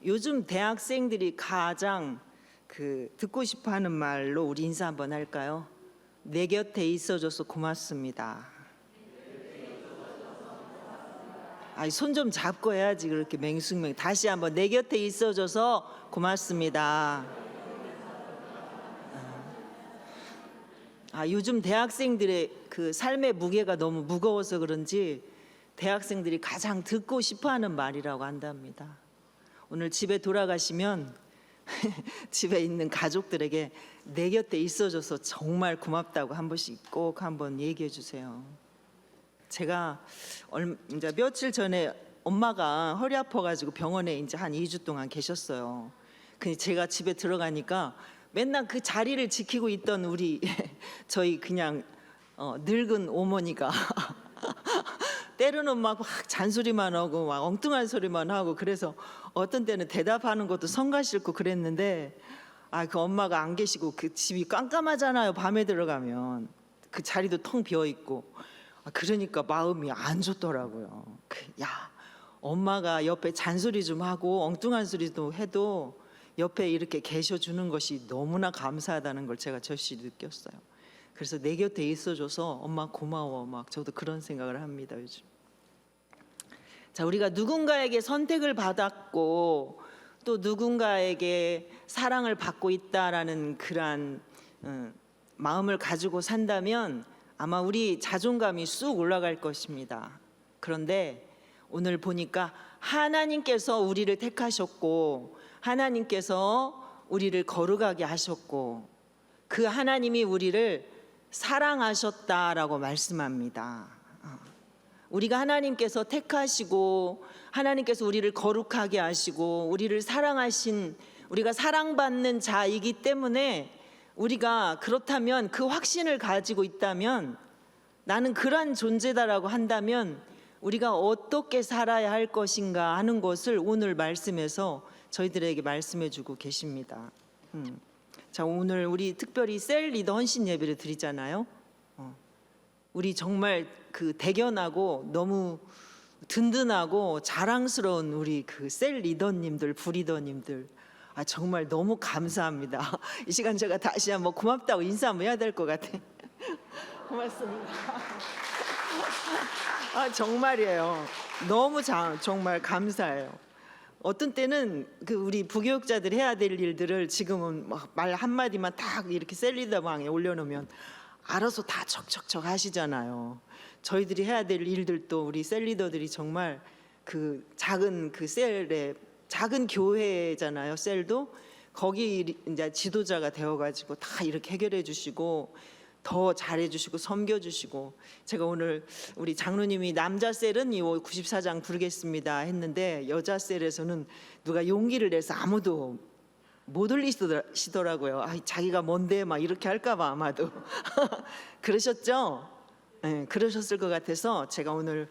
요즘 대학생들이 가장 듣고 싶어하는 말로 우리 인사 한번 할까요? 내 곁에 있어줘서 고맙습니다. 손 좀 잡고 해야지 그렇게 맹숭맹. 다시 한번 내 곁에 있어줘서 고맙습니다. 요즘 대학생들의 삶의 무게가 너무 무거워서 그런지 대학생들이 가장 듣고 싶어하는 말이라고 한답니다. 오늘 집에 돌아가시면 집에 있는 가족들에게 내 곁에 있어줘서 정말 고맙다고 한 번씩 꼭 한번 얘기해 주세요. 제가 이제 며칠 전에 엄마가 허리 아파가지고 병원에 이제 한 2주 동안 계셨어요. 근데 제가 집에 들어가니까 맨날 그 자리를 지키고 있던 우리 저희 그냥 늙은 어머니가 때로는 막 잔소리만 하고 막 엉뚱한 소리만 하고, 그래서 어떤 때는 대답하는 것도 성가 싫고 그랬는데 그 엄마가 안 계시고 그 집이 깜깜하잖아요. 밤에 들어가면 그 자리도 텅 비어 있고 그러니까 마음이 안 좋더라고요. 엄마가 옆에 잔소리 좀 하고 엉뚱한 소리도 해도 옆에 이렇게 계셔주는 것이 너무나 감사하다는 걸 제가 절실히 느꼈어요. 그래서 내 곁에 있어줘서 엄마 고마워, 막 저도 그런 생각을 합니다 요즘. 자, 우리가 누군가에게 선택을 받았고 또 누군가에게 사랑을 받고 있다라는 그런 마음을 가지고 산다면 아마 우리 자존감이 쑥 올라갈 것입니다. 그런데 오늘 보니까 하나님께서 우리를 택하셨고 하나님께서 우리를 거룩하게 하셨고 그 하나님이 우리를 사랑하셨다라고 말씀합니다. 우리가 하나님께서 택하시고 하나님께서 우리를 거룩하게 하시고 우리를 사랑하신, 우리가 사랑받는 자이기 때문에 우리가 그렇다면 그 확신을 가지고 있다면, 나는 그러한 존재다라고 한다면 우리가 어떻게 살아야 할 것인가 하는 것을 오늘 말씀에서 저희들에게 말씀해 주고 계십니다. 자, 오늘 우리 특별히 셀 리더 헌신 예배를 드리잖아요. 우리 정말 대견하고 너무 든든하고 자랑스러운 우리 셀 리더님들, 부리더님들, 정말 너무 감사합니다. 이 시간 제가 다시 한번 고맙다고 인사 한번 해야 될 것 같아. 고맙습니다. 정말이에요. 너무 정말 감사해요. 어떤 때는 우리 부교육자들이 해야 될 일들을 지금은 말 한마디만 딱 이렇게 셀 리더방에 올려놓으면 알아서 다 척척척 하시잖아요. 저희들이 해야 될 일들도 우리 셀 리더들이 정말 작은 셀에, 작은 교회잖아요. 셀도 거기 이제 지도자가 되어가지고 다 이렇게 해결해 주시고 더 잘해 주시고 섬겨 주시고, 제가 오늘 우리 장로님이 남자 셀은 이 94장 부르겠습니다 했는데 여자 셀에서는 누가 용기를 내서 아무도 못 올리시더라고요. 자기가 뭔데 막 이렇게 할까봐 아마도 그러셨죠? 네, 그러셨을 것 같아서 제가 오늘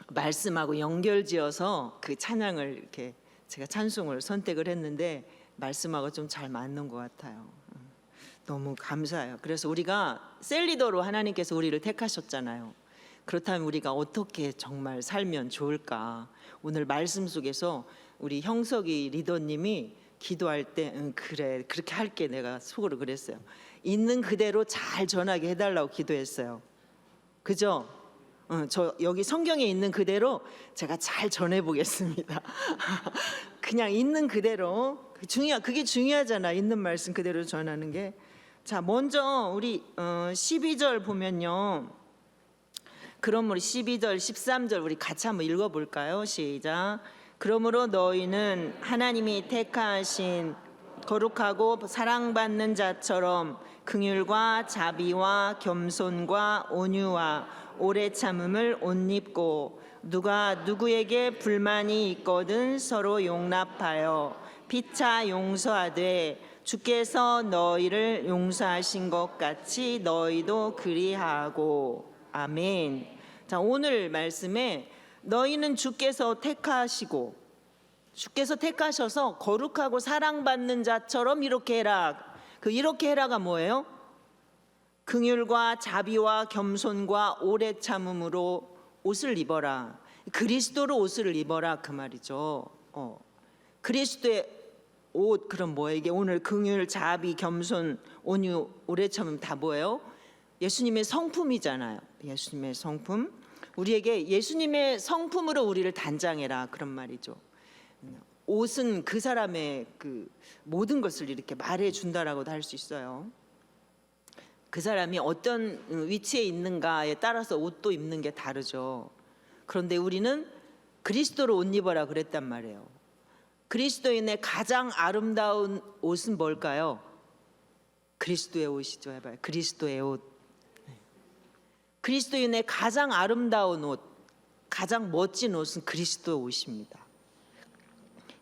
말씀하고 연결지어서 찬양을 이렇게 제가 찬송을 선택을 했는데 말씀하고 좀 잘 맞는 것 같아요. 너무 감사해요. 그래서 우리가 셀 리더로 하나님께서 우리를 택하셨잖아요. 그렇다면 우리가 어떻게 정말 살면 좋을까? 오늘 말씀 속에서 우리 형석이 리더님이 기도할 때 그래 그렇게 할게, 내가 속으로 그랬어요. 있는 그대로 잘 전하게 해달라고 기도했어요. 그죠? 저 여기 성경에 있는 그대로 제가 잘 전해보겠습니다. 그냥 있는 그대로, 그게 중요하잖아. 있는 말씀 그대로 전하는 게. 자, 먼저 우리 12절 보면요, 그러므로 12절 13절 우리 같이 한번 읽어볼까요? 시작. 그러므로 너희는 하나님이 택하신 거룩하고 사랑받는 자처럼 긍휼과 자비와 겸손과 온유와 오래 참음을 옷 입고 누가 누구에게 불만이 있거든 서로 용납하여 피차 용서하되 주께서 너희를 용서하신 것 같이 너희도 그리하고. 아멘. 자, 오늘 말씀에 너희는 주께서 택하시고 주께서 택하셔서 거룩하고 사랑받는 자처럼 이렇게 해라. 이렇게 해라가 뭐예요? 긍휼과 자비와 겸손과 오래 참음으로 옷을 입어라. 그리스도로 옷을 입어라 그 말이죠. 그리스도의 옷, 그럼 뭐예요? 이게 오늘 긍휼, 자비, 겸손, 온유, 오래 참음 다 뭐예요? 예수님의 성품이잖아요. 예수님의 성품. 우리에게 예수님의 성품으로 우리를 단장해라, 그런 말이죠. 옷은 그 사람의 그 모든 것을 이렇게 말해 준다라고도 할 수 있어요. 그 사람이 어떤 위치에 있는가에 따라서 옷도 입는 게 다르죠. 그런데 우리는 그리스도로 옷 입어라 그랬단 말이에요. 그리스도인의 가장 아름다운 옷은 뭘까요? 그리스도의 옷이죠. 해봐요. 그리스도의 옷. 그리스도인의 가장 아름다운 옷, 가장 멋진 옷은 그리스도의 옷입니다.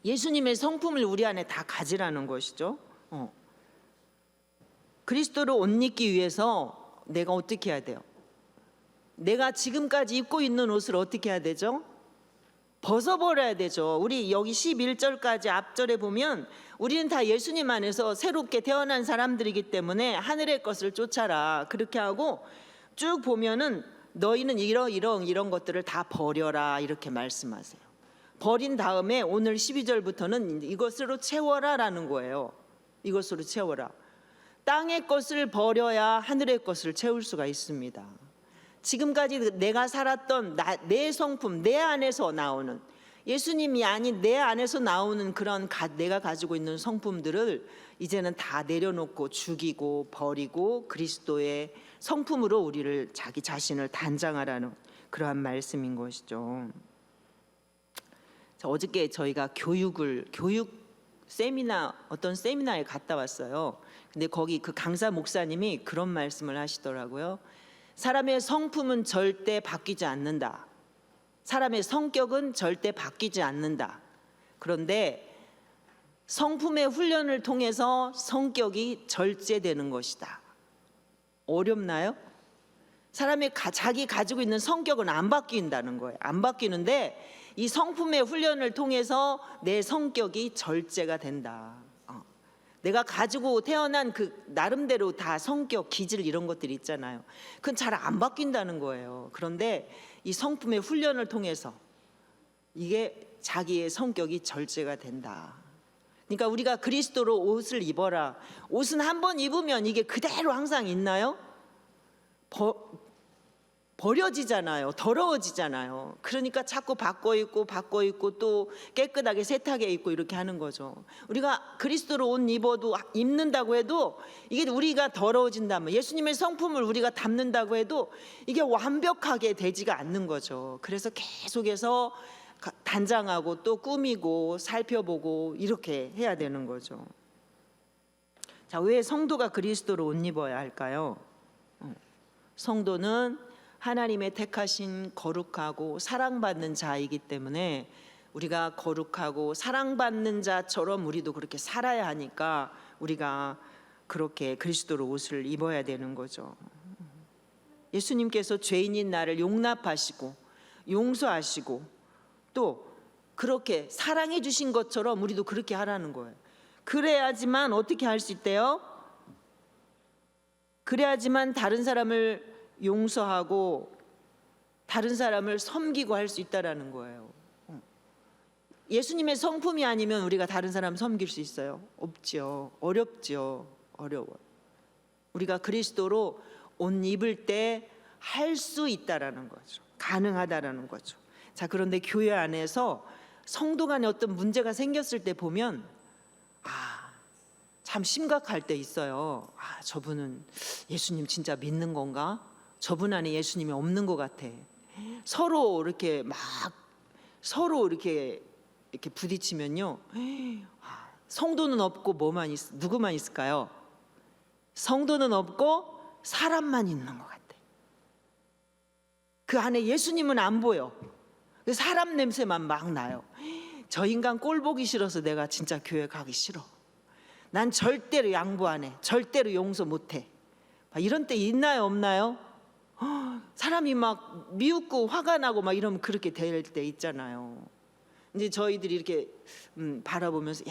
예수님의 성품을 우리 안에 다 가지라는 것이죠. 그리스도를 옷 입기 위해서 내가 어떻게 해야 돼요? 내가 지금까지 입고 있는 옷을 어떻게 해야 되죠? 벗어버려야 되죠. 우리 여기 11절까지 앞절에 보면 우리는 다 예수님 안에서 새롭게 태어난 사람들이기 때문에 하늘의 것을 쫓아라, 그렇게 하고 쭉 보면은 너희는 이런 것들을 다 버려라, 이렇게 말씀하세요. 버린 다음에 오늘 12절부터는 이것으로 채워라라는 거예요. 이것으로 채워라. 땅의 것을 버려야 하늘의 것을 채울 수가 있습니다. 지금까지 내가 살았던 내 성품, 내 안에서 나오는, 예수님이 아닌 내 안에서 나오는 그런 내가 가지고 있는 성품들을 이제는 다 내려놓고 죽이고 버리고 그리스도의 성품으로 우리를, 자기 자신을 단장하라는 그러한 말씀인 것이죠. 어저께 저희가 교육 세미나, 어떤 세미나에 갔다 왔어요. 근데 거기 그 강사 목사님이 그런 말씀을 하시더라고요. 사람의 성품은 절대 바뀌지 않는다. 사람의 성격은 절대 바뀌지 않는다. 그런데 성품의 훈련을 통해서 성격이 절제되는 것이다. 어렵나요? 사람이 자기 가지고 있는 성격은 안 바뀐다는 거예요. 안 바뀌는데 이 성품의 훈련을 통해서 내 성격이 절제가 된다. 내가 가지고 태어난 그 나름대로 다 성격, 기질 이런 것들이 있잖아요. 그건 잘 안 바뀐다는 거예요. 그런데 이 성품의 훈련을 통해서 이게 자기의 성격이 절제가 된다. 그러니까 우리가 그리스도로 옷을 입어라. 옷은 한번 입으면 이게 그대로 항상 있나요? 버려지잖아요. 더러워지잖아요. 그러니까 자꾸 바꿔 입고 또 깨끗하게 세탁해 입고 이렇게 하는 거죠. 우리가 그리스도로 옷 입는다고 해도 이게 우리가 더러워진다면, 예수님의 성품을 우리가 담는다고 해도 이게 완벽하게 되지가 않는 거죠. 그래서 계속해서 단장하고 또 꾸미고 살펴보고 이렇게 해야 되는 거죠. 자, 왜 성도가 그리스도로 옷 입어야 할까요? 성도는 하나님의 택하신 거룩하고 사랑받는 자이기 때문에 우리가 거룩하고 사랑받는 자처럼 우리도 그렇게 살아야 하니까 우리가 그렇게 그리스도로 옷을 입어야 되는 거죠. 예수님께서 죄인인 나를 용납하시고 용서하시고 또 그렇게 사랑해 주신 것처럼 우리도 그렇게 하라는 거예요. 그래야지만 어떻게 할 수 있대요? 그래야지만 다른 사람을 용서하고 다른 사람을 섬기고 할 수 있다라는 거예요. 예수님의 성품이 아니면 우리가 다른 사람 섬길 수 있어요? 없죠. 어렵죠. 어려워요. 우리가 그리스도로 옷 입을 때 할 수 있다라는 거죠. 가능하다라는 거죠. 자, 그런데 교회 안에서 성도 간에 어떤 문제가 생겼을 때 보면 참 심각할 때 있어요. 저분은 예수님 진짜 믿는 건가? 저분 안에 예수님이 없는 것 같아. 서로 이렇게 부딪히면요. 성도는 없고 누구만 있을까요? 성도는 없고 사람만 있는 것 같아. 그 안에 예수님은 안 보여. 사람 냄새만 막 나요. 저 인간 꼴 보기 싫어서 내가 진짜 교회 가기 싫어. 난 절대로 양보 안 해. 절대로 용서 못 해. 이런 때 있나요, 없나요? 사람이 막 미웃고 화가 나고 막 이러면 그렇게 될 때 있잖아요. 이제 저희들이 이렇게 바라보면서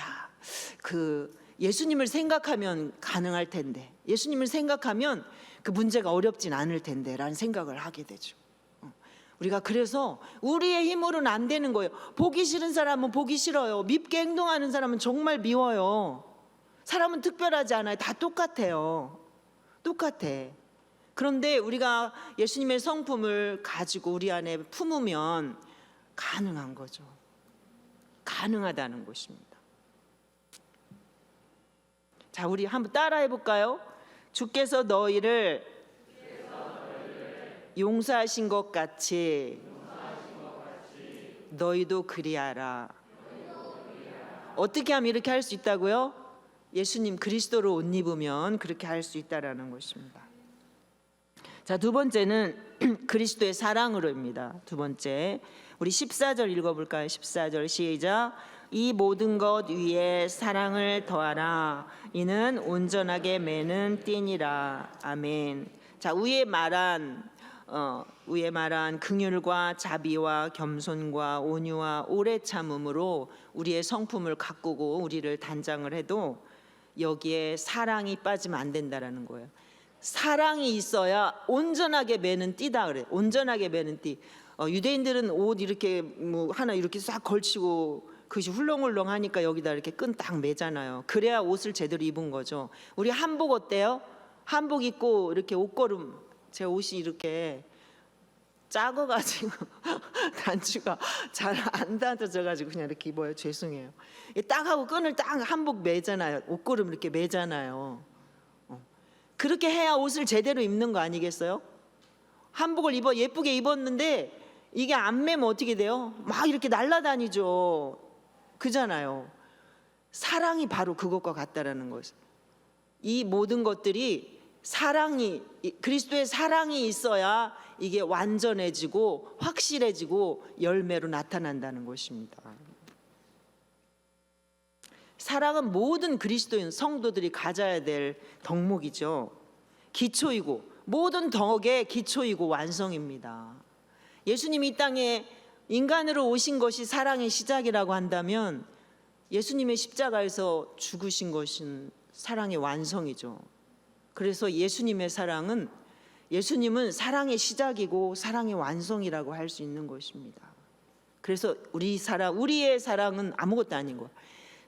그 예수님을 생각하면 가능할 텐데, 예수님을 생각하면 그 문제가 어렵진 않을 텐데라는 생각을 하게 되죠. 우리가 그래서 우리의 힘으로는 안 되는 거예요. 보기 싫은 사람은 보기 싫어요. 밉게 행동하는 사람은 정말 미워요. 사람은 특별하지 않아요. 다 똑같아요. 똑같아. 그런데 우리가 예수님의 성품을 가지고 우리 안에 품으면 가능한 거죠. 가능하다는 것입니다. 자, 우리 한번 따라해 볼까요? 주께서 너희를 용서하신 것 같이 너희도 그리하라. 어떻게 하면 이렇게 할 수 있다고요? 예수님 그리스도로 옷 입으면 그렇게 할 수 있다라는 것입니다. 자, 두 번째는 그리스도의 사랑으로입니다. 두 번째, 우리 14절 읽어볼까요? 14절 시작. 이 모든 것 위에 사랑을 더하라. 이는 온전하게 매는 띠니라. 아멘. 자, 위에 말한 긍휼과 자비와 겸손과 온유와 오래 참음으로 우리의 성품을 가꾸고 우리를 단장을 해도 여기에 사랑이 빠지면 안 된다라는 거예요. 사랑이 있어야 온전하게 매는 띠다 그래. 온전하게 매는 띠. 유대인들은 옷 이렇게 뭐 하나 이렇게 싹 걸치고 그것이 훌렁훌렁하니까 여기다 이렇게 끈 딱 매잖아요. 그래야 옷을 제대로 입은 거죠. 우리 한복 어때요? 한복 입고 이렇게 옷걸음, 제 옷이 이렇게 작아가지고 단추가 잘 안 닫아져가지고 그냥 이렇게 입어요. 죄송해요. 딱 하고 끈을 딱 한복 매잖아요. 옷걸음 이렇게 매잖아요. 그렇게 해야 옷을 제대로 입는 거 아니겠어요? 한복을 예쁘게 입었는데 이게 안 매면 어떻게 돼요? 막 이렇게 날아다니죠. 그잖아요. 사랑이 바로 그것과 같다라는 것이. 이 모든 것들이 그리스도의 사랑이 있어야 이게 완전해지고 확실해지고 열매로 나타난다는 것입니다. 사랑은 모든 그리스도인 성도들이 가져야 될 덕목이죠. 기초이고 모든 덕의 기초이고 완성입니다. 예수님이 이 땅에 인간으로 오신 것이 사랑의 시작이라고 한다면 예수님의 십자가에서 죽으신 것은 사랑의 완성이죠. 그래서 예수님은 사랑의 시작이고 사랑의 완성이라고 할 수 있는 것입니다. 그래서 우리의 사랑은 아무것도 아닌 거예요.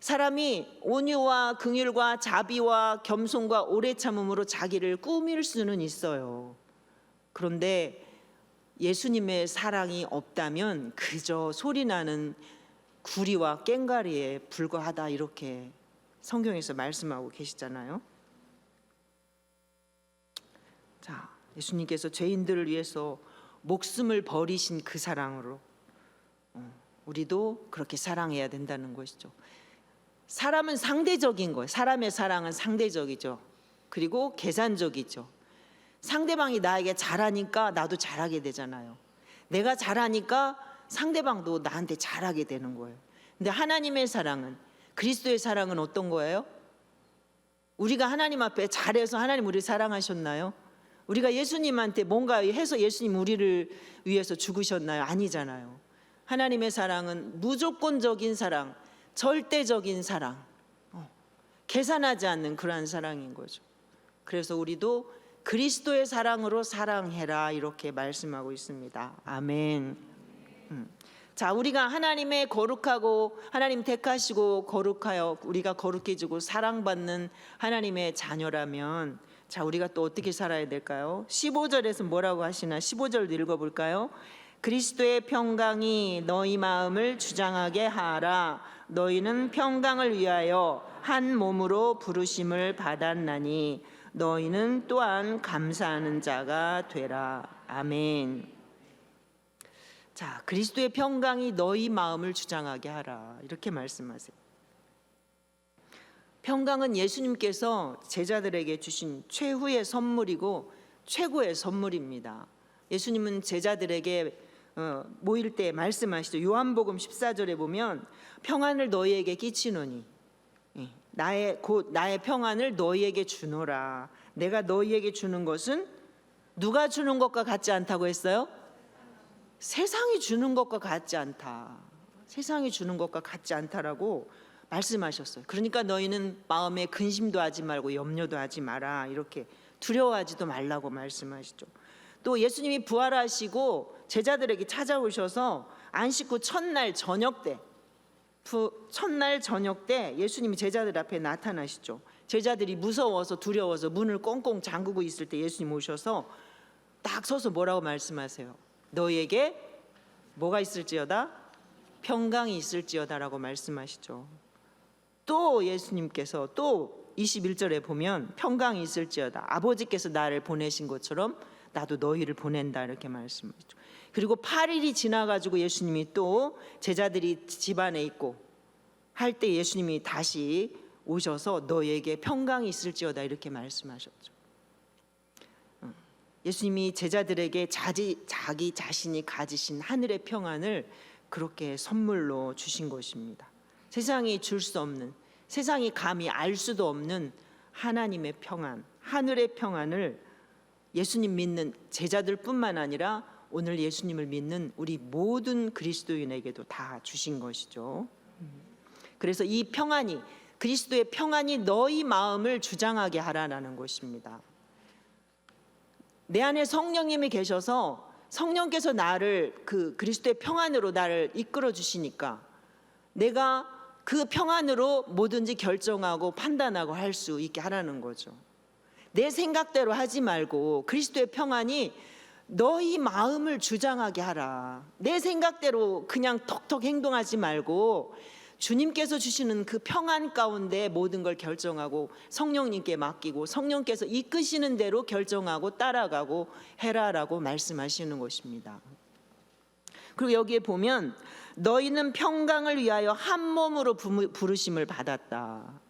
사람이 온유와 긍휼과 자비와 겸손과 오래 참음으로 자기를 꾸밀 수는 있어요. 그런데 예수님의 사랑이 없다면 그저 소리나는 구리와 꽹과리에 불과하다, 이렇게 성경에서 말씀하고 계시잖아요. 자, 예수님께서 죄인들을 위해서 목숨을 버리신 그 사랑으로 우리도 그렇게 사랑해야 된다는 것이죠. 사람은 상대적인 거예요. 사람의 사랑은 상대적이죠. 그리고 계산적이죠. 상대방이 나에게 잘하니까 나도 잘하게 되잖아요. 내가 잘하니까 상대방도 나한테 잘하게 되는 거예요. 근데 하나님의 사랑은, 그리스도의 사랑은 어떤 거예요? 우리가 하나님 앞에 잘해서 하나님 우리를 사랑하셨나요? 우리가 예수님한테 뭔가 해서 예수님 우리를 위해서 죽으셨나요? 아니잖아요. 하나님의 사랑은 무조건적인 사랑, 절대적인 사랑, 계산하지 않는 그러한 사랑인 거죠. 그래서 우리도 그리스도의 사랑으로 사랑해라, 이렇게 말씀하고 있습니다. 아멘. 자, 우리가 하나님의 거룩하고 하나님 택하시고 거룩하여 우리가 거룩해지고 사랑받는 하나님의 자녀라면, 자, 우리가 또 어떻게 살아야 될까요? 15절에서 뭐라고 하시나? 15절 읽어볼까요? 그리스도의 평강이 너희 마음을 주장하게 하라. 너희는 평강을 위하여 한 몸으로 부르심을 받았나니 너희는 또한 감사하는 자가 되라. 아멘. 자, 그리스도의 평강이 너희 마음을 주장하게 하라, 이렇게 말씀하세요. 평강은 예수님께서 제자들에게 주신 최후의 선물이고 최고의 선물입니다. 예수님은 제자들에게 모일 때 말씀하시죠. 요한복음 14절에 보면 평안을 너희에게 끼치노니 나의 평안을 너희에게 주노라. 내가 너희에게 주는 것은 누가 주는 것과 같지 않다고 했어요? 세상이 주는 것과 같지 않다. 세상이 주는 것과 같지 않다라고 말씀하셨어요. 그러니까 너희는 마음에 근심도 하지 말고 염려도 하지 마라, 이렇게 두려워하지도 말라고 말씀하시죠. 또 예수님이 부활하시고 제자들에게 찾아오셔서 안식 후 첫날 저녁 때 예수님이 제자들 앞에 나타나시죠. 제자들이 무서워서 두려워서 문을 꽁꽁 잠그고 있을 때 예수님 오셔서 딱 서서 뭐라고 말씀하세요? 너희에게 뭐가 있을지어다? 평강이 있을지어다라고 말씀하시죠. 또 예수님께서 또 21절에 보면 평강이 있을지어다. 아버지께서 나를 보내신 것처럼 나도 너희를 보낸다 이렇게 말씀하시죠. 그리고 8일이 지나가지고 예수님이 또 제자들이 집안에 있고 할 때 예수님이 다시 오셔서 너희에게 평강이 있을지어다 이렇게 말씀하셨죠. 예수님이 제자들에게 자기 자신이 가지신 하늘의 평안을 그렇게 선물로 주신 것입니다. 세상이 줄 수 없는, 세상이 감히 알 수도 없는 하나님의 평안, 하늘의 평안을 예수님 믿는 제자들뿐만 아니라 오늘 예수님을 믿는 우리 모든 그리스도인에게도 다 주신 것이죠. 그래서 이 평안이, 그리스도의 평안이 너희 마음을 주장하게 하라는 것입니다. 내 안에 성령님이 계셔서 성령께서 나를 그 그리스도의 평안으로 나를 이끌어 주시니까 내가 그 평안으로 뭐든지 결정하고 판단하고 할 수 있게 하라는 거죠. 내 생각대로 하지 말고 그리스도의 평안이 너희 마음을 주장하게 하라. 내 생각대로 그냥 턱턱 행동하지 말고 주님께서 주시는 그 평안 가운데 모든 걸 결정하고 성령님께 맡기고 성령께서 이끄시는 대로 결정하고 따라가고 해라라고 말씀하시는 것입니다. 그리고 여기에 보면 너희는 평강을 위하여 한 몸으로 부르심을 받았다.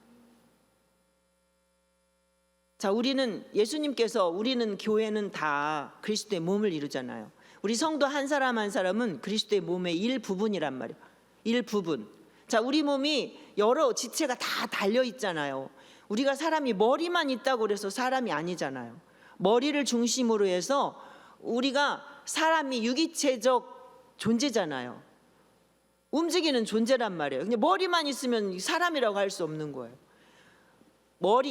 자, 우리는 예수님께서 우리는 교회는 다 그리스도의 몸을 이루잖아요. 우리 성도 한 사람 한 사람은 그리스도의 몸의 일부분이란 말이에요. 일부분. 자, 우리 몸이 여러 지체가 다 달려 있잖아요. 우리가 사람이 머리만 있다고 그래서 사람이 아니잖아요. 머리를 중심으로 해서 우리가 사람이 유기체적 존재잖아요. 움직이는 존재란 말이에요. 근데 머리만 있으면 사람이라고 할 수 없는 거예요.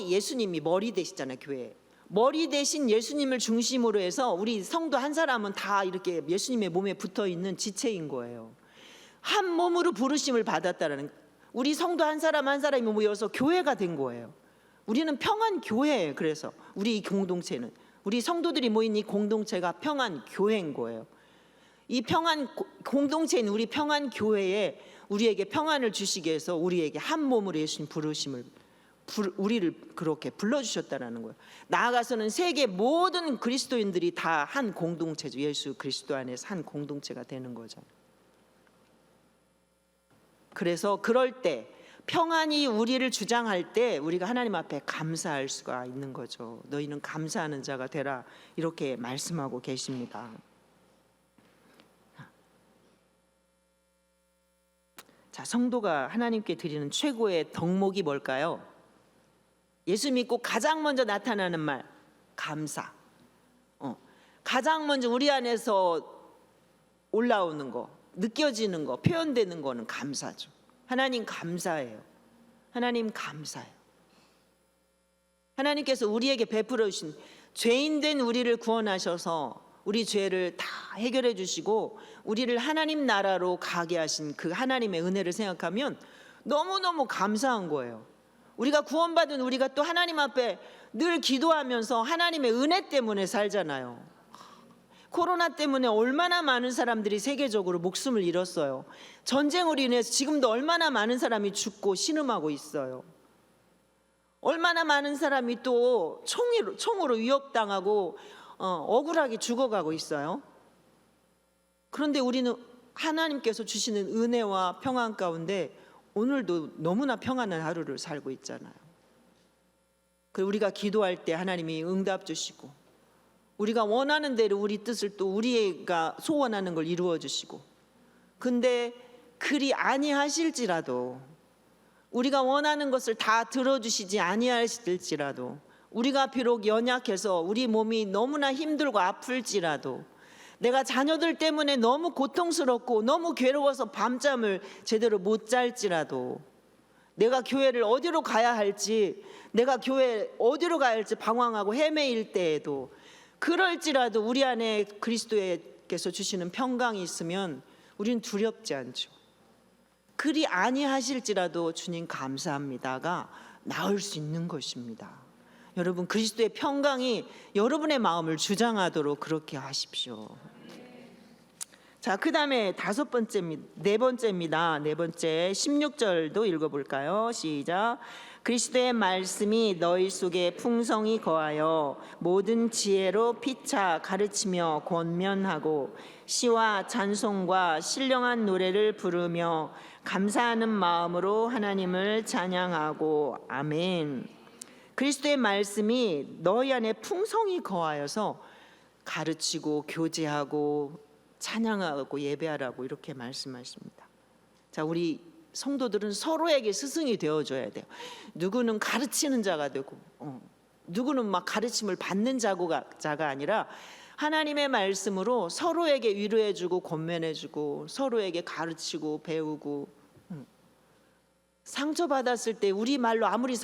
예수님이 머리 되시잖아요, 교회에. 머리 대신 예수님을 중심으로 해서 우리 성도 한 사람은 다 이렇게 예수님의 몸에 붙어 있는 지체인 거예요. 한 몸으로 부르심을 받았다라는, 우리 성도 한 사람 한 사람이 모여서 교회가 된 거예요. 우리는 평안 교회예요. 그래서 우리 공동체는, 우리 성도들이 모인 이 공동체가 평안 교회인 거예요. 이 평안 공동체인 우리 평안 교회에 우리에게 평안을 주시기 위해서 우리에게 한 몸으로 예수님 부르심을 우리를 그렇게 불러주셨다는 거예요. 나아가서는 세계 모든 그리스도인들이 다 한 공동체죠. 예수 그리스도 안에서 한 공동체가 되는 거죠. 그래서 그럴 때 평안이 우리를 주장할 때 우리가 하나님 앞에 감사할 수가 있는 거죠. 너희는 감사하는 자가 되라 이렇게 말씀하고 계십니다. 자, 성도가 하나님께 드리는 최고의 덕목이 뭘까요? 예수 믿고 가장 먼저 나타나는 말, 감사. 가장 먼저 우리 안에서 올라오는 거, 느껴지는 거, 표현되는 거는 감사죠. 하나님 감사해요. 하나님 감사해요. 하나님께서 우리에게 베풀어 주신, 죄인된 우리를 구원하셔서 우리 죄를 다 해결해 주시고 우리를 하나님 나라로 가게 하신 그 하나님의 은혜를 생각하면 너무너무 감사한 거예요. 우리가 구원받은 우리가 또 하나님 앞에 늘 기도하면서 하나님의 은혜 때문에 살잖아요. 코로나 때문에 얼마나 많은 사람들이 세계적으로 목숨을 잃었어요. 전쟁으로 인해서 지금도 얼마나 많은 사람이 죽고 신음하고 있어요. 얼마나 많은 사람이 또 총으로 위협당하고 억울하게 죽어가고 있어요. 그런데 우리는 하나님께서 주시는 은혜와 평안 가운데 오늘도 너무나 평안한 하루를 살고 있잖아요. 그리고 우리가 기도할 때 하나님이 응답 주시고 우리가 원하는 대로 우리 뜻을 또 우리가 소원하는 걸 이루어 주시고, 근데 그리 아니하실지라도 우리가 원하는 것을 다 들어주시지 아니하실지라도 우리가 비록 연약해서 우리 몸이 너무나 힘들고 아플지라도 내가 자녀들 때문에 너무 고통스럽고 너무 괴로워서 밤잠을 제대로 못 잘지라도 내가 교회를 어디로 가야 할지, 내가 교회 어디로 가야 할지 방황하고 헤매일 때에도 그럴지라도 우리 안에 그리스도께서 주시는 평강이 있으면 우리는 두렵지 않죠. 그리 아니하실지라도 주님 감사합니다가 나올 수 있는 것입니다. 여러분, 그리스도의 평강이 여러분의 마음을 주장하도록 그렇게 하십시오. 자, 그 다음에 네 번째입니다. 16절도 읽어볼까요? 시작. 그리스도의 말씀이 너희 속에 풍성히 거하여 모든 지혜로 피차 가르치며 권면하고 시와 찬송과 신령한 노래를 부르며 감사하는 마음으로 하나님을 찬양하고. 아멘. 그리스도의 말씀이 너희 안에 풍성히 거하여서 가르치고 교제하고 찬양하고 예배하라고 이렇게 말씀하십니다. 자, 우리 성도들은 서로에게 스승이 되어줘야 돼요. 누구는 가르치는 자가 되고 누구는 막 가르침을 받는 자가 아니라 하나님의 말씀으로 서로에게 위로해주고 권면해주고 서로에게 가르치고 배우고. 상처받았을 때 우리 말로 아무리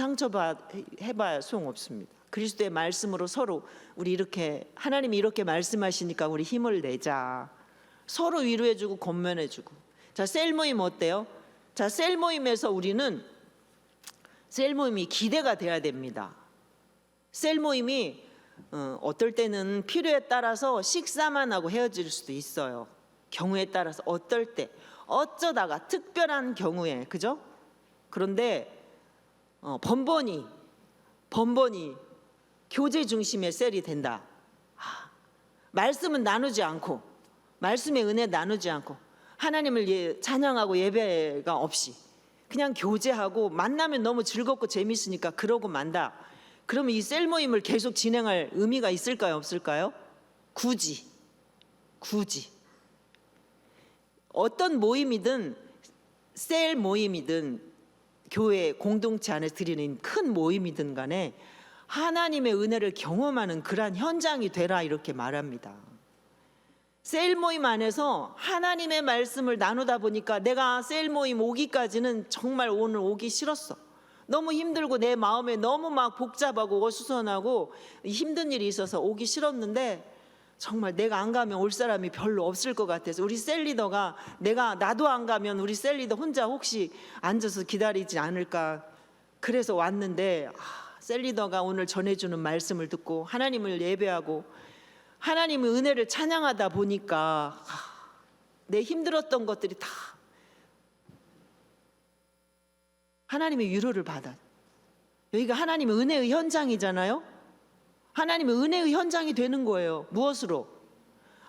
해봐야 소용없습니다. 그리스도의 말씀으로 서로 우리 이렇게 하나님이 이렇게 말씀하시니까 우리 힘을 내자. 서로 위로해주고 권면해주고. 자, 셀 모임 어때요? 자, 셀 모임에서 우리는 셀 모임이 기대가 돼야 됩니다. 셀 모임이 어떨 때는 필요에 따라서 식사만 하고 헤어질 수도 있어요. 경우에 따라서 어떨 때 어쩌다가 특별한 경우에, 그죠? 그런데 번번이 교제 중심의 셀이 된다. 말씀은 나누지 않고, 말씀의 은혜 나누지 않고, 하나님을 찬양하고 예배가 없이 그냥 교제하고 만나면 너무 즐겁고 재밌으니까 그러고 만다. 그러면 이 셀 모임을 계속 진행할 의미가 있을까요, 없을까요? 굳이 어떤 모임이든, 셀 모임이든 교회 공동체 안에서 드리는 큰 모임이든 간에 하나님의 은혜를 경험하는 그러한 현장이 되라, 이렇게 말합니다. 셀 모임 안에서 하나님의 말씀을 나누다 보니까 내가 셀 모임 오기까지는 정말 오늘 오기 싫었어. 너무 힘들고 내 마음에 너무 막 복잡하고 어수선하고 힘든 일이 있어서 오기 싫었는데, 정말 내가 안 가면 올 사람이 별로 없을 것 같아서 우리 셀 리더가 나도 안 가면 우리 셀 리더 혼자 혹시 앉아서 기다리지 않을까, 그래서 왔는데 셀 리더가 오늘 전해주는 말씀을 듣고 하나님을 예배하고 하나님의 은혜를 찬양하다 보니까 내 힘들었던 것들이 다 하나님의 위로를 받아. 여기가 하나님의 은혜의 현장이잖아요. 하나님의 은혜의 현장이 되는 거예요. 무엇으로?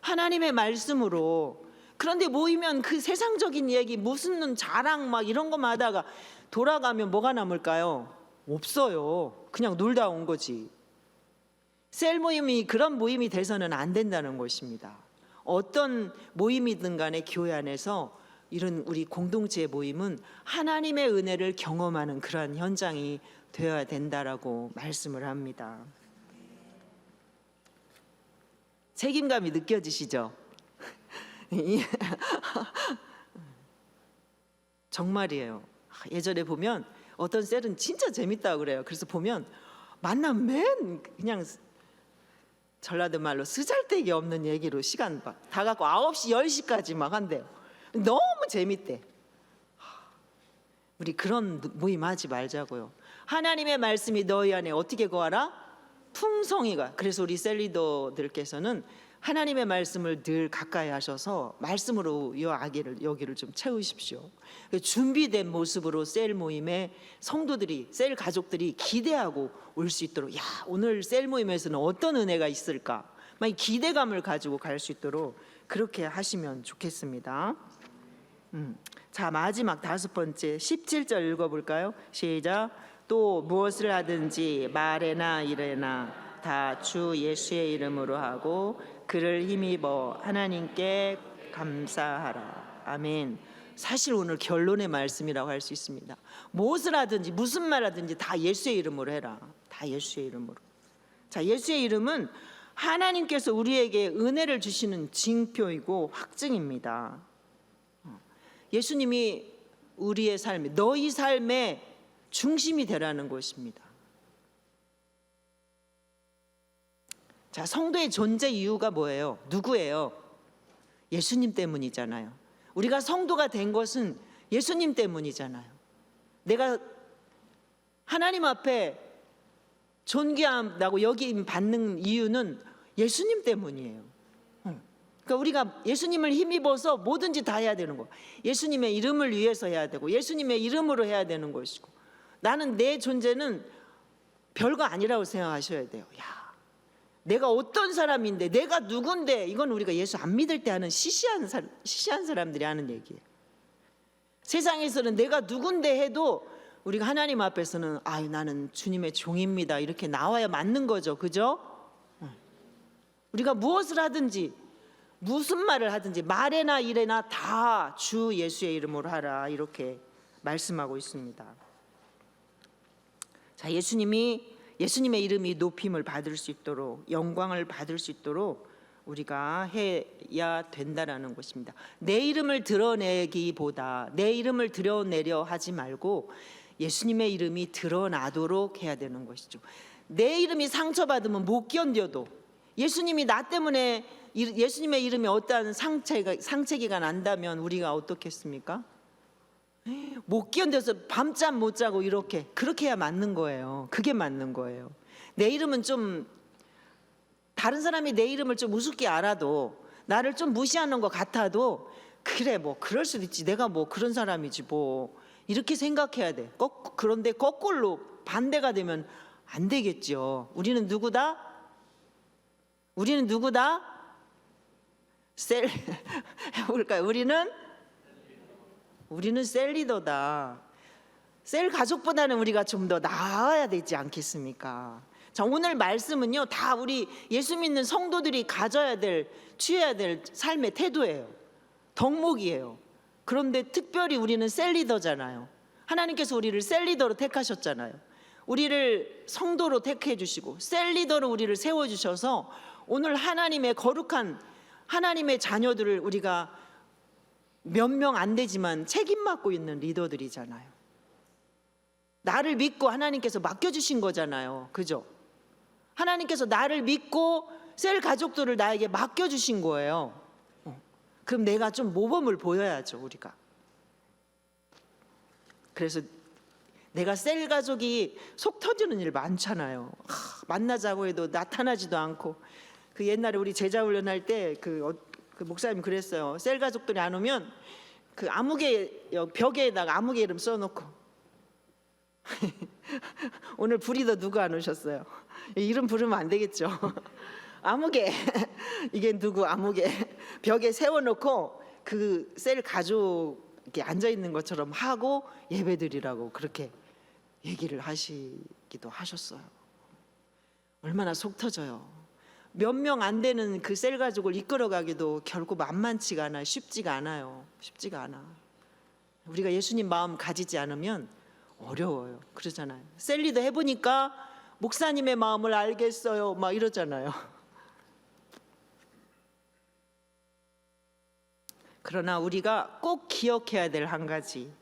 하나님의 말씀으로. 그런데 모이면 그 세상적인 얘기, 무슨 자랑 막 이런 거만 하다가 돌아가면 뭐가 남을까요? 없어요. 그냥 놀다 온 거지. 셀 모임이 그런 모임이 돼서는 안 된다는 것입니다. 어떤 모임이든 간에 교회 안에서 이런 우리 공동체의 모임은 하나님의 은혜를 경험하는 그러한 현장이 되어야 된다라고 말씀을 합니다. 책임감이 느껴지시죠? 정말이에요. 예전에 보면 어떤 셀은 진짜 재밌다고 그래요. 그래서 보면 만나면 맨 그냥 전라도 말로 쓰잘데기 없는 얘기로 시간 다 갖고 9시, 10시까지 막 한대요. 너무 재밌대. 우리 그런 모임 하지 말자고요. 하나님의 말씀이 너희 안에 어떻게 거하라? 풍성히가. 그래서 우리 셀리더들께서는 하나님의 말씀을 늘 가까이 하셔서 말씀으로 여기를 좀 채우십시오. 준비된 모습으로 셀 모임에 성도들이, 셀 가족들이 기대하고 올 수 있도록, 야, 오늘 셀 모임에서는 어떤 은혜가 있을까, 막 기대감을 가지고 갈 수 있도록 그렇게 하시면 좋겠습니다. 자, 마지막 5번째 17절 읽어볼까요? 시작. 또 무엇을 하든지 말에나 일에나 다 주 예수의 이름으로 하고 그를 힘입어 하나님께 감사하라. 아멘. 사실 오늘 결론의 말씀이라고 할 수 있습니다. 무엇을 하든지 무슨 말 하든지 다 예수의 이름으로 해라. 다 예수의 이름으로. 자, 예수의 이름은 하나님께서 우리에게 은혜를 주시는 징표이고 확증입니다. 예수님이 우리의 삶에, 너희 삶의 중심이 되라는 것입니다. 자, 성도의 존재 이유가 뭐예요? 누구예요? 예수님 때문이잖아요. 우리가 성도가 된 것은 예수님 때문이잖아요. 내가 하나님 앞에 존귀하다고 여김 받는 이유는 예수님 때문이에요. 그러니까 우리가 예수님을 힘입어서 뭐든지 다 해야 되는 거. 예수님의 이름을 위해서 해야 되고 예수님의 이름으로 해야 되는 것이고, 나는 내 존재는 별거 아니라고 생각하셔야 돼요. 야, 내가 어떤 사람인데, 내가 누군데, 이건 우리가 예수 안 믿을 때 하는 시시한 사람들이 하는 얘기예요. 세상에서는 내가 누군데 해도 우리가 하나님 앞에서는 나는 주님의 종입니다 이렇게 나와야 맞는 거죠. 그죠? 우리가 무엇을 하든지 무슨 말을 하든지 말에나 일에나 다 주 예수의 이름으로 하라 이렇게 말씀하고 있습니다. 자, 예수님의 이름이 높임을 받을 수 있도록, 영광을 받을 수 있도록 우리가 해야 된다라는 것입니다. 내 이름을 드러내기보다 내 이름을 드러내려 하지 말고 예수님의 이름이 드러나도록 해야 되는 것이죠. 내 이름이 상처받으면 못 견뎌도, 예수님이 나 때문에 예수님의 이름이 어떠한 상처기가 난다면 우리가 어떻겠습니까? 못 견뎌서 밤잠 못 자고 그렇게 해야 맞는 거예요. 그게 맞는 거예요. 내 이름은 좀, 다른 사람이 내 이름을 좀 우습게 알아도, 나를 좀 무시하는 것 같아도, 그래 뭐 그럴 수도 있지, 내가 뭐 그런 사람이지 뭐, 이렇게 생각해야 돼. 그런데 거꾸로 반대가 되면 안 되겠죠. 우리는 누구다? 해볼까요? 우리는 셀 리더다. 셀 가족보다는 우리가 좀 더 나아야 되지 않겠습니까? 자, 오늘 말씀은요, 다 우리 예수 믿는 성도들이 취해야 될 삶의 태도예요. 덕목이에요. 그런데 특별히 우리는 셀 리더잖아요. 하나님께서 우리를 셀 리더로 택하셨잖아요. 우리를 성도로 택해 주시고 셀 리더로 우리를 세워 주셔서 오늘 하나님의 거룩한 하나님의 자녀들을 우리가 몇 명 안 되지만 책임 맡고 있는 리더들이잖아요. 나를 믿고 하나님께서 맡겨주신 거잖아요. 그죠? 하나님께서 나를 믿고 셀 가족들을 나에게 맡겨주신 거예요. 그럼 내가 좀 모범을 보여야죠, 우리가. 그래서 내가 셀 가족이 속 터지는 일 많잖아요. 만나자고 해도 나타나지도 않고. 그 옛날에 우리 제자 훈련할 때 그 목사님 그랬어요. 셀 가족들이 안 오면 그 벽에다가 아무개 이름 써놓고 오늘 불이더 누구 안 오셨어요? 이름 부르면 안 되겠죠. 아무개 이게 누구 아무개 벽에 세워놓고 그 셀 가족 이렇게 앉아 있는 것처럼 하고 예배드리라고 그렇게 얘기를 하시기도 하셨어요. 얼마나 속 터져요. 몇 명 안 되는 그 셀 가족을 이끌어가기도 결코 만만치가 않아요. 쉽지가 않아. 우리가 예수님 마음 가지지 않으면 어려워요. 그러잖아요. 셀 리더 해보니까 목사님의 마음을 알겠어요 막 이러잖아요. 그러나 우리가 꼭 기억해야 될 한 가지,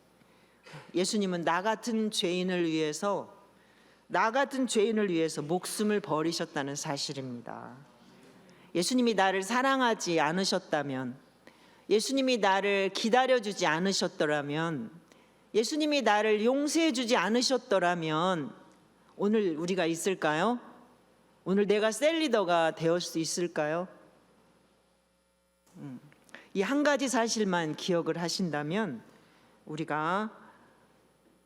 예수님은 나 같은 죄인을 위해서 목숨을 버리셨다는 사실입니다. 예수님이 나를 사랑하지 않으셨다면, 예수님이 나를 기다려주지 않으셨더라면, 예수님이 나를 용서해주지 않으셨더라면 오늘 우리가 있을까요? 오늘 내가 셀 리더가 되었을 수 있을까요? 이 한 가지 사실만 기억을 하신다면 우리가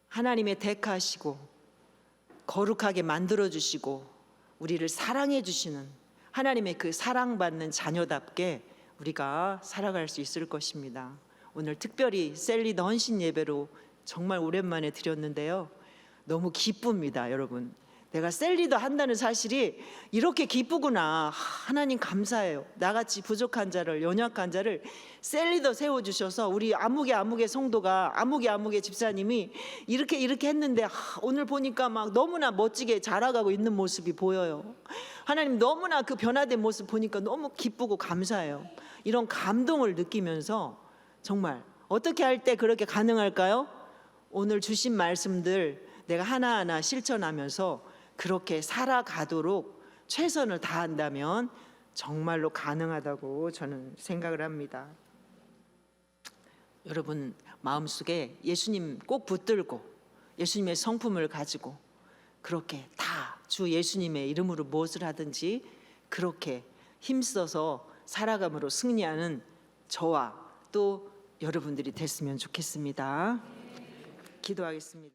하나님의 택하시고 거룩하게 만들어주시고 우리를 사랑해 주시는 하나님의 그 사랑받는 자녀답게 우리가 살아갈 수 있을 것입니다. 오늘 특별히 셀 리더 헌신 예배로 정말 오랜만에 드렸는데요, 너무 기쁩니다. 여러분, 내가 셀 리더 한다는 사실이 이렇게 기쁘구나. 하나님 감사해요. 나같이 부족한 자를, 연약한 자를 셀 리더 세워주셔서 우리 아무개 성도가, 아무개 집사님이 이렇게 했는데 오늘 보니까 막 너무나 멋지게 자라가고 있는 모습이 보여요. 하나님, 너무나 그 변화된 모습 보니까 너무 기쁘고 감사해요. 이런 감동을 느끼면서 정말 어떻게 할 때 그렇게 가능할까요? 오늘 주신 말씀들 내가 하나하나 실천하면서 그렇게 살아가도록 최선을 다한다면 정말로 가능하다고 저는 생각을 합니다. 여러분 마음속에 예수님 꼭 붙들고 예수님의 성품을 가지고 그렇게 다 주 예수님의 이름으로 무엇을 하든지 그렇게 힘써서 살아감으로 승리하는 저와 또 여러분들이 됐으면 좋겠습니다. 기도하겠습니다.